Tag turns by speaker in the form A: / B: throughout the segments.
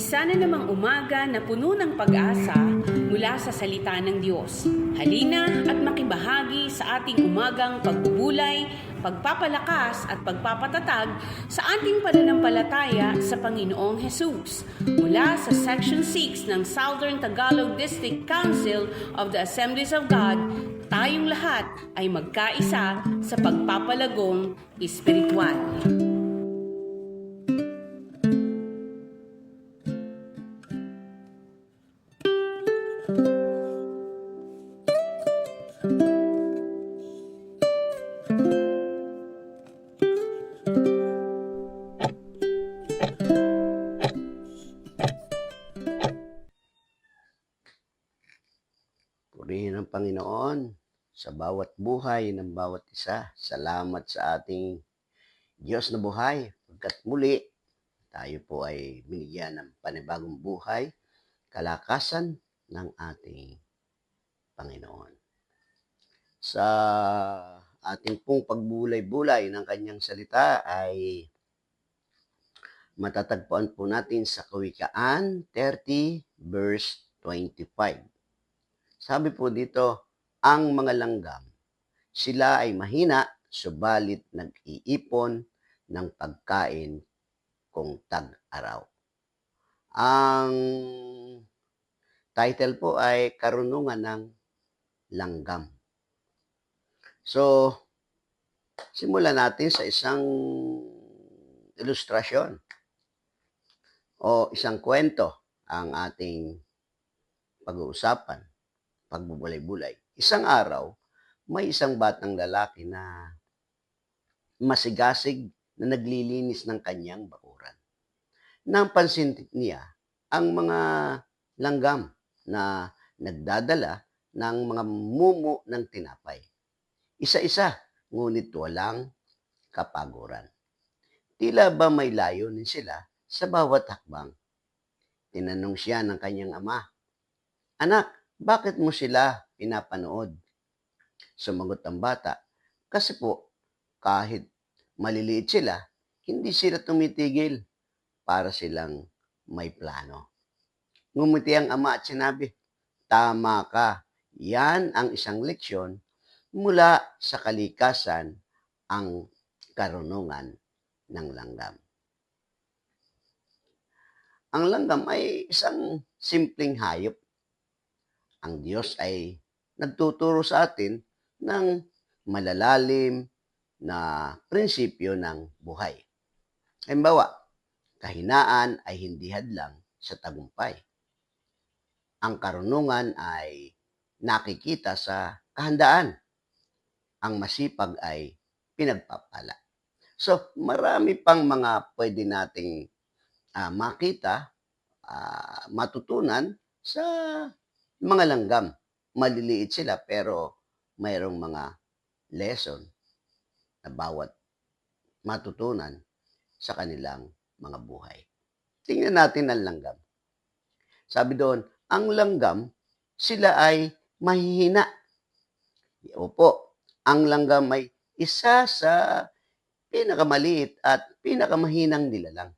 A: Isa na namang umaga na puno ng pag-asa mula sa salita ng Diyos. Halina at makibahagi sa ating umagang pagbubulay, pagpapalakas at pagpapatatag sa ating pananampalataya sa Panginoong Hesus. Mula sa Section 6 ng Southern Tagalog District Council of the Assemblies of God, tayong lahat ay magkaisa sa pagpapalagong espiritual.
B: Purihin ang Panginoon sa bawat buhay ng bawat isa. Salamat sa ating Diyos na buhay. Pagkat muli, tayo po ay binigyan ng panibagong buhay, kalakasan ng ating Panginoon. Sa ating pong pagbulay-bulay ng kanyang salita ay matatagpuan po natin sa Kawikaan 30 verse 25. Sabi po dito, ang mga langgam, sila ay mahina, subalit nag-iipon ng pagkain kung tag-araw. Ang title po ay Karunungan ng Langgam. So, simulan natin sa isang ilustrasyon o isang kwento ang ating pag-uusapan, pagbubulay-bulay. Isang araw, may isang batang lalaki na masigasig na naglilinis ng kanyang bakuran. Napansin niya ang mga langgam na nagdadala ng mga mumo ng tinapay. Isa-isa, ngunit walang kapaguran. Tila ba may layunin sila sa bawat hakbang? Tinanong siya ng kanyang ama, "Anak, bakit mo sila pinapanood?" Sumagot ang bata, "Kasi po, kahit maliliit sila, hindi sila tumitigil para silang may plano." Ngumiti ang ama at sinabi, "Tama ka, yan ang isang leksyon mula sa kalikasan, ang karunungan ng langgam." Ang langgam ay isang simpleng hayop. Ang Diyos ay nagtuturo sa atin ng malalalim na prinsipyo ng buhay. Halimbawa, kahinaan ay hindi hadlang sa tagumpay. Ang karunungan ay nakikita sa kahandaan. Ang masipag ay pinagpapala. So, marami pang mga pwede nating makita, matutunan sa mga langgam. Maliliit sila pero mayroong mga lesson na bawat matutunan sa kanilang mga buhay. Tingnan natin ang langgam. Sabi doon, ang langgam, sila ay mahihina. Opo, ang langgam ay isa sa pinakamaliit at pinakamahinang nilalang.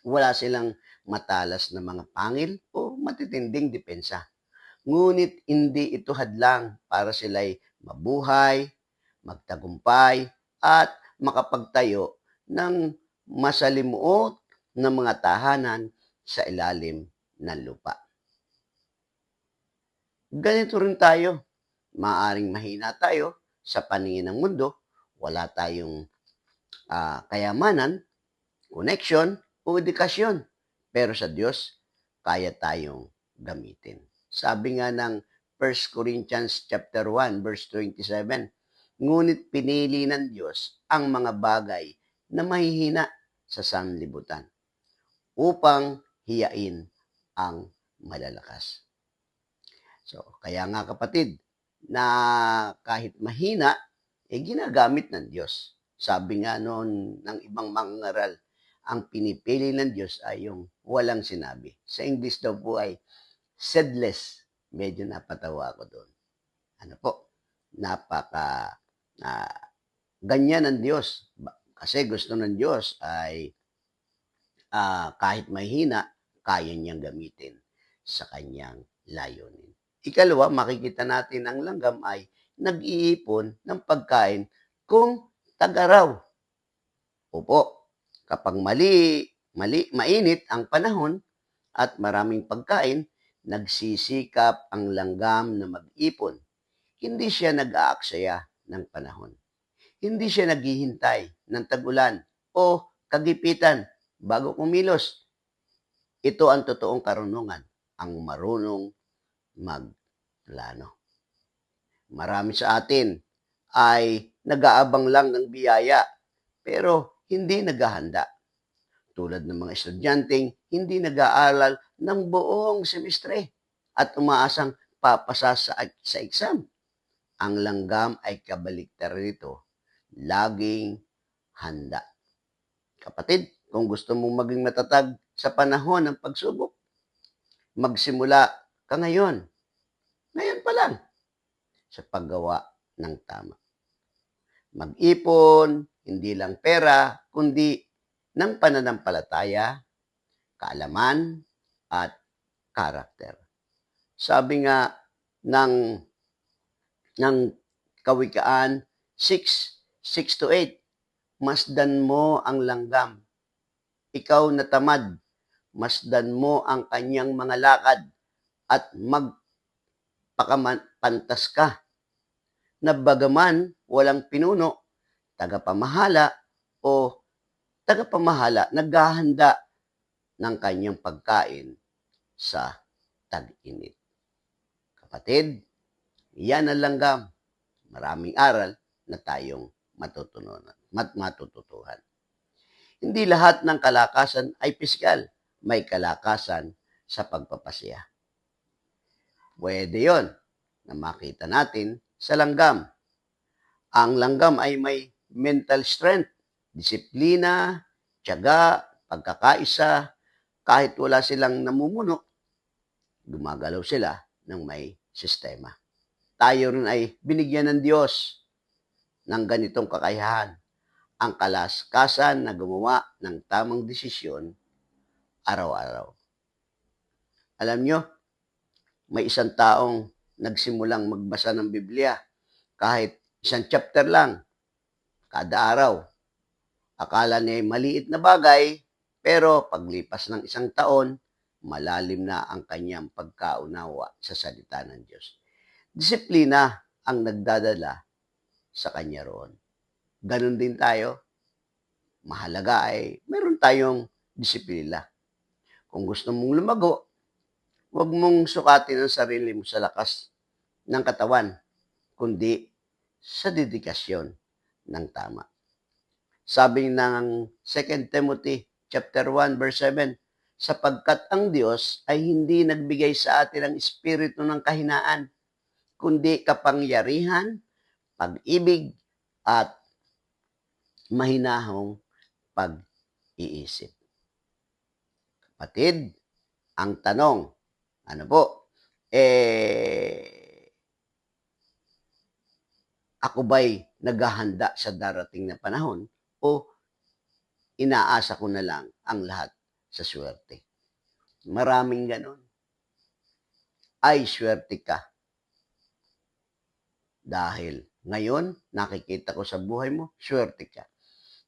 B: Wala silang matalas na mga pangil o matitinding depensa. Ngunit hindi ito hadlang para sila'y mabuhay, magtagumpay, at makapagtayo ng masalimuot na mga tahanan sa ilalim ng lupa. Ganito rin tayo. Maaring mahina tayo sa paningin ng mundo, wala tayong kayamanan, connection, o edukasyon. Pero sa Diyos, kaya tayong gamitin. Sabi nga ng 1 Corinthians chapter 1 verse 27, ngunit pinili ng Diyos ang mga bagay na mahihina sa sanlibutan upang hiyain ang malalakas. So, kaya nga kapatid, na kahit mahina, ginagamit ng Diyos. Sabi nga noon ng ibang mangaral, ang pinipili ng Diyos ay yung walang sinabi. Sa English daw po ay seedless. Medyo napatawa ako doon. Ano po? Ganyan ang Diyos. Kasi gusto ng Diyos ay kahit mahina, kaya niyang gamitin sa kanyang layunin. Ikalawa, makikita natin ang langgam ay nag-iipon ng pagkain kung tag-araw. Opo, kapag mainit ang panahon at maraming pagkain, nagsisikap ang langgam na mag-ipon. Hindi siya nag-aaksaya ng panahon. Hindi siya naghihintay ng tag-ulan o kagipitan bago kumilos. Ito ang totoong karunungan, ang marunong magplano. Marami sa atin ay nag-aabang lang ng biyaya pero hindi naghahanda. Tulad ng mga estudyanteng hindi nag-aaral ng buong semestre at umaasang papasa sa exam. Ang langgam ay kabaliktaran nito, laging handa. Kapatid, kung gusto mong maging matatag sa panahon ng pagsubok, magsimula ka ngayon. Ngayon pa lang sa paggawa ng tama. Mag-ipon, hindi lang pera, kundi ng pananampalataya, kaalaman, at karakter. Sabi nga ng Kawikaan 6:6-8, masdan mo ang langgam. Ikaw na tamad, masdan mo ang kanyang mga lakad at magpakapantas ka. Na bagaman walang pinuno, tagapamahala o tagapamahala naghahanda ng kanyang pagkain sa tag-init. Kapatid, yan ang langgam. Maraming aral na tayong matututuhan. Hindi lahat ng kalakasan ay pisikal. May kalakasan sa pagpapasya. Pwede yon na makita natin sa langgam. Ang langgam ay may mental strength, disiplina, tiyaga, pagkakaisa. Kahit wala silang namumuno, gumagalaw sila ng may sistema. Tayo rin ay binigyan ng Diyos ng ganitong kakayahan, ang kalakasan na gumawa ng tamang desisyon araw-araw. Alam nyo, may isang taong nagsimulang magbasa ng Biblia, kahit isang chapter lang, kada araw. Akala niya ay maliit na bagay, pero paglipas ng isang taon, malalim na ang kanyang pagkaunawa sa salita ng Diyos. Disiplina ang nagdadala sa kanya roon. Ganon din tayo. Mahalaga ay meron tayong disiplina. Kung gusto mong lumago, huwag mong sukatin ang sarili mo sa lakas ng katawan, kundi sa dedikasyon ng tama. Sabi ng 2 Timothy chapter 1 verse 7, sapagkat ang Diyos ay hindi nagbigay sa atin ng espiritu ng kahinaan, kundi kapangyarihan, pag-ibig, at mahinahong pag-iisip. Kapatid, ang tanong, ano po, ako ba'y naghahanda sa darating na panahon o inaasa ko na lang ang lahat sa swerte? Maraming ganon. Ay, swerte ka. Dahil ngayon, nakikita ko sa buhay mo, swerte ka.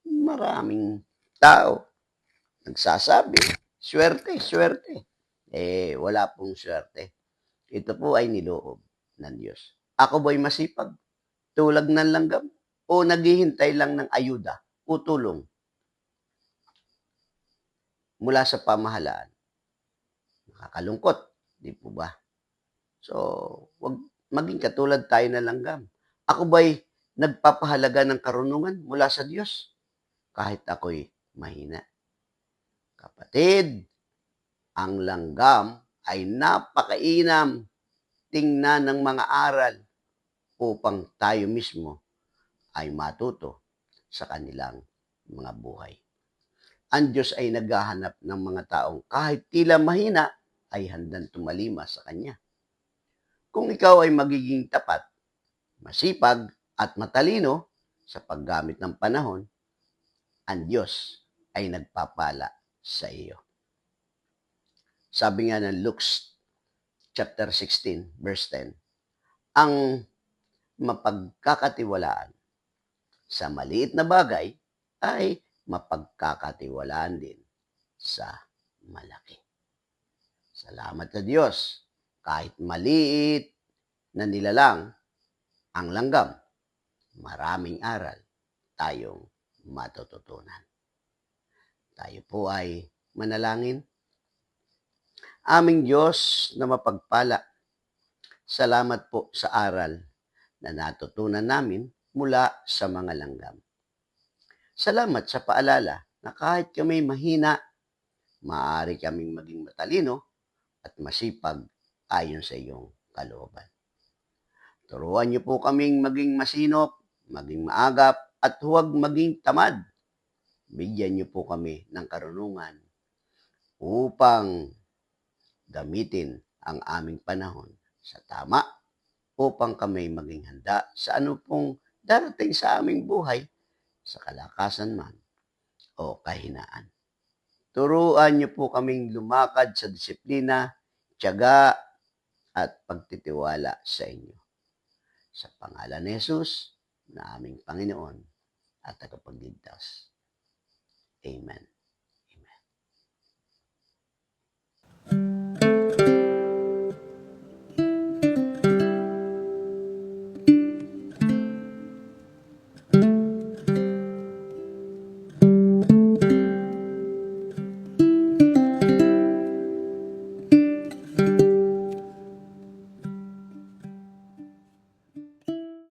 B: Maraming tao nagsasabi, swerte, swerte. Wala pong swerte. Ito po ay niloob ng Diyos. Ako ba'y masipag? Tulad ng langgam? O naghihintay lang ng ayuda o tulong mula sa pamahalaan? Nakakalungkot, di po ba? So, wag maging katulad tayo na langgam. Ako ba'y nagpapahalaga ng karunungan mula sa Diyos? Kahit ako'y mahina. Kapatid, ang langgam ay napakainam tingnan ng mga aral upang tayo mismo ay matuto sa kanilang mga buhay. Ang Diyos ay naghahanap ng mga taong kahit tila mahina ay handang tumalima sa Kanya. Kung ikaw ay magiging tapat, masipag at matalino sa paggamit ng panahon, ang Diyos ay nagpapala sa iyo. Sabi nga ng Luke chapter 16, verse 10, ang mapagkakatiwalaan sa maliit na bagay ay mapagkakatiwalaan din sa malaki. Salamat sa Diyos. Kahit maliit na nilalang ang langgam, maraming aral tayong matututunan. Tayo po ay manalangin. Aming Diyos na mapagpala, salamat po sa aral na natutunan namin mula sa mga langgam. Salamat sa paalala na kahit kami mahina, maaari kaming maging matalino at masipag ayon sa iyong kalooban. Turuan niyo po kaming maging masinop, maging maagap, at huwag maging tamad. Bigyan niyo po kami ng karunungan upang gamitin ang aming panahon sa tama upang kami maging handa sa ano pong darating sa aming buhay, sa kalakasan man o kahinaan. Turuan niyo po kaming lumakad sa disiplina, tiyaga, at pagtitiwala sa inyo. Sa pangalan ni Jesus, na aming Panginoon at tagapagligtas. Amen.